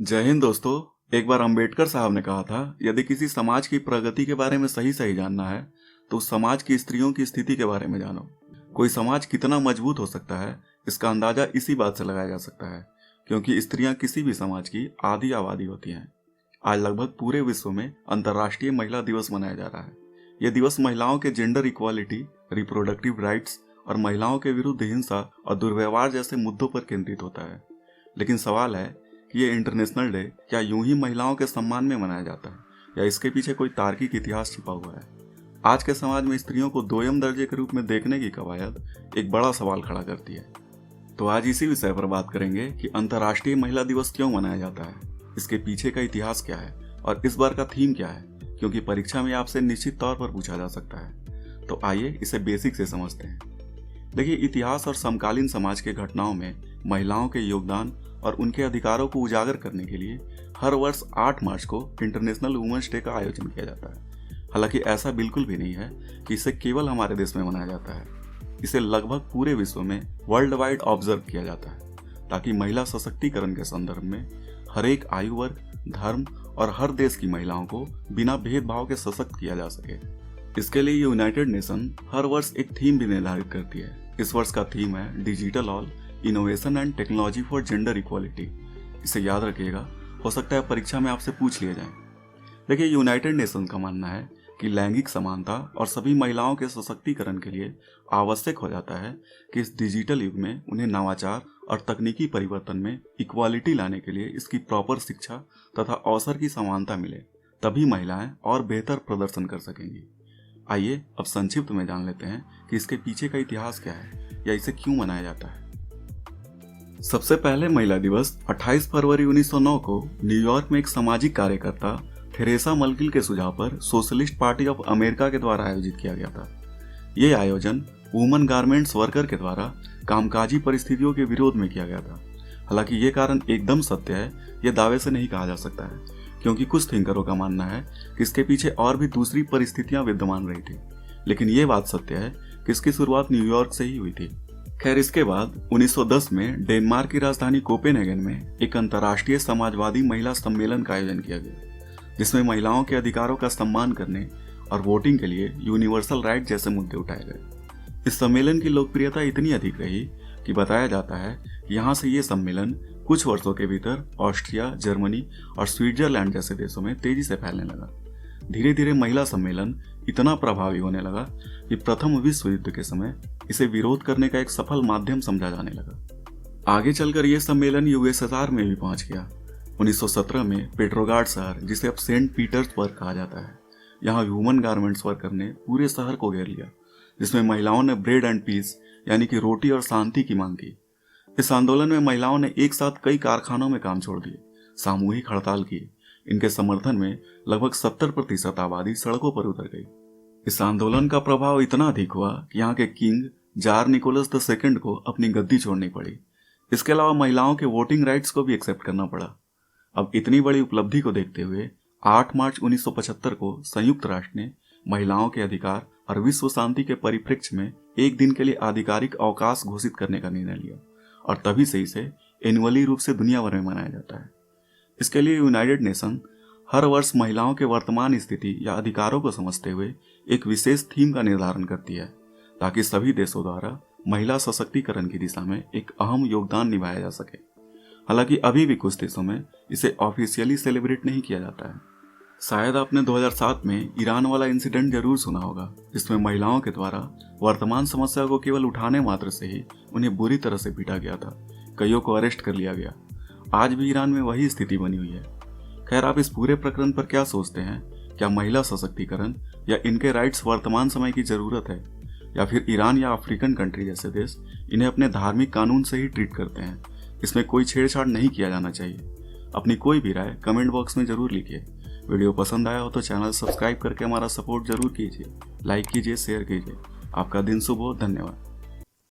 जय हिंद दोस्तों। एक बार अंबेडकर साहब ने कहा था, यदि किसी समाज की प्रगति के बारे में सही सही जानना है तो उस समाज की स्त्रियों की स्थिति के बारे में जानो। कोई समाज कितना मजबूत हो सकता है इसका अंदाजा इसी बात से लगाया जा सकता है, क्योंकि स्त्रियां किसी भी समाज की आधी आबादी होती हैं। आज लगभग पूरे विश्व में अंतर्राष्ट्रीय महिला दिवस मनाया जा रहा है। यह दिवस महिलाओं के जेंडर इक्वालिटी, रिप्रोडक्टिव राइट्स और महिलाओं के विरुद्ध हिंसा और दुर्व्यवहार जैसे मुद्दों पर केंद्रित होता है। लेकिन सवाल है कि ये इंटरनेशनल डे क्या यूं ही महिलाओं के सम्मान में मनाया जाता है या इसके पीछे कोई तार्किक इतिहास छिपा हुआ है। आज के समाज में स्त्रियों को दोयम दर्जे के रूप में देखने की कवायद एक बड़ा सवाल खड़ा करती है। तो आज इसी विषय पर बात करेंगे कि अंतर्राष्ट्रीय महिला दिवस क्यों मनाया जाता है, इसके पीछे का इतिहास क्या है और इस बार का थीम क्या है, क्योंकि परीक्षा में आपसे निश्चित तौर पर पूछा जा सकता है। तो आइए इसे बेसिक से समझते हैं। देखिए, इतिहास और समकालीन समाज के घटनाओं में महिलाओं के योगदान और उनके अधिकारों को उजागर करने के लिए हर वर्ष 8 मार्च को इंटरनेशनल वुमेन्स डे का आयोजन किया जाता है। हालांकि ऐसा बिल्कुल भी नहीं है कि इसे केवल हमारे देश में मनाया जाता है। इसे लगभग पूरे विश्व में वर्ल्ड वाइड ऑब्जर्व किया जाता है, ताकि महिला सशक्तिकरण के संदर्भ में हर एक आयु वर्ग, धर्म और हर देश की महिलाओं को बिना भेदभाव के सशक्त किया जा सके। इसके लिए यूनाइटेड नेशन हर वर्ष एक थीम भी निर्धारित करती है। इस वर्ष का थीम है digital all innovation and technology for gender equality. इसे याद रखिएगा, हो सकता है परीक्षा में आपसे पूछ लिए जाए। देखिए, यूनाइटेड नेशन का मानना है कि लैंगिक समानता और सभी महिलाओं के सशक्तिकरण के लिए आवश्यक हो जाता है कि इस डिजिटल युग में उन्हें नवाचार और तकनीकी परिवर्तन में इक्वालिटी लाने के लिए इसकी प्रॉपर शिक्षा तथा अवसर की समानता मिले, तभी महिलाएं और बेहतर प्रदर्शन कर सकेंगी। आइए अब संक्षिप्त में जान लेते हैं कि इसके पीछे का इतिहास क्या है या इसे क्यों मनाया जाता है। सबसे पहले महिला दिवस 28 फरवरी 1909 को न्यूयॉर्क में एक सामाजिक कार्यकर्ता थेरेसा मलकिल के सुझाव पर सोशलिस्ट पार्टी ऑफ अमेरिका के द्वारा आयोजित किया गया था। यह आयोजन वुमन गारमेंट्स वर्कर के द्वारा कामकाजी परिस्थितियों के विरोध में किया गया था। हालांकि ये कारण एकदम सत्य है, यह दावे से नहीं कहा जा सकता है, क्योंकि कुछ थिंकरों का मानना है कि इसके पीछे और भी दूसरी परिस्थितियां विद्यमान रही थी। लेकिन ये बात सत्य है कि इसकी शुरुआत न्यूयॉर्क से ही हुई थी। खैर, इसके बाद 1910 में डेनमार्क की राजधानी कोपेनहेगन में एक अंतर्राष्ट्रीय समाजवादी महिला सम्मेलन का आयोजन किया गया, जिसमें महिलाओं के अधिकारों का सम्मान करने और वोटिंग के लिए यूनिवर्सल राइट जैसे मुद्दे उठाए गए। इस सम्मेलन की लोकप्रियता इतनी अधिक रही कि बताया जाता है कि यहाँ से ये सम्मेलन कुछ वर्षों के भीतर ऑस्ट्रिया, जर्मनी और स्विट्जरलैंड जैसे देशों में तेजी से फैलने लगा। धीरे धीरे महिला सम्मेलन इतना प्रभावी होने लगा कि प्रथम विश्व युद्ध के समय इसे विरोध करने का एक सफल माध्यम समझा जाने लगा। आगे चलकर यह सम्मेलन यूएसएसआर में भी पहुंच गया। 1917 में पेट्रोग्राड शहर, जिसे अब सेंट पीटर्सबर्ग कहा जाता है, यहाँ वुमन गारमेंट्स वर्कर ने पूरे शहर को घेर लिया, जिसमें महिलाओं ने ब्रेड एंड पीस यानी कि रोटी और शांति की मांग की। इस आंदोलन में महिलाओं ने एक साथ कई कारखानों में काम छोड़ दिए, सामूहिक हड़ताल की। इनके समर्थन में लगभग 70% आबादी सड़कों पर उतर गई। इस आंदोलन का प्रभाव इतना अधिक हुआ कि यहाँ के किंग जार निकोलस II को अपनी गद्दी छोड़नी पड़ी। इसके अलावा महिलाओं के वोटिंग राइट्स को भी एक्सेप्ट करना पड़ा। अब इतनी बड़ी उपलब्धि को देखते हुए 8 मार्च 1975 को संयुक्त राष्ट्र ने महिलाओं के अधिकार और विश्व शांति के परिप्रेक्ष्य में एक दिन के लिए आधिकारिक अवकाश घोषित करने का निर्णय लिया, और तभी से इसे एनुअली रूप से दुनिया भर में मनाया जाता है। इसके लिए यूनाइटेड नेशन हर वर्ष महिलाओं के वर्तमान स्थिति या अधिकारों को समझते हुए एक विशेष थीम का निर्धारण करती है, ताकि सभी देशों द्वारा महिला सशक्तिकरण की दिशा में एक अहम योगदान निभाया जा सके। हालांकि अभी भी कुछ देशों में इसे ऑफिशियली सेलिब्रेट नहीं किया जाता है। शायद आपने 2007 में ईरान वाला इंसिडेंट जरूर सुना होगा, जिसमें महिलाओं के द्वारा वर्तमान समस्या को केवल उठाने मात्र से ही उन्हें बुरी तरह से पीटा गया था। कईयों को अरेस्ट कर लिया गया। आज भी ईरान में वही स्थिति बनी हुई है। खैर, आप इस पूरे प्रकरण पर क्या सोचते हैं? क्या महिला सशक्तिकरण या इनके राइट्स वर्तमान समय की जरूरत है, या फिर ईरान या अफ्रीकन कंट्री जैसे देश इन्हें अपने धार्मिक कानून से ही ट्रीट करते हैं, इसमें कोई छेड़छाड़ नहीं किया जाना चाहिए? अपनी कोई भी राय कमेंट बॉक्स में जरूर लिखिए। वीडियो पसंद आया हो तो चैनल सब्सक्राइब करके हमारा सपोर्ट जरूर कीजिए। लाइक कीजिए, शेयर कीजिए। आपका दिन शुभ हो। धन्यवाद।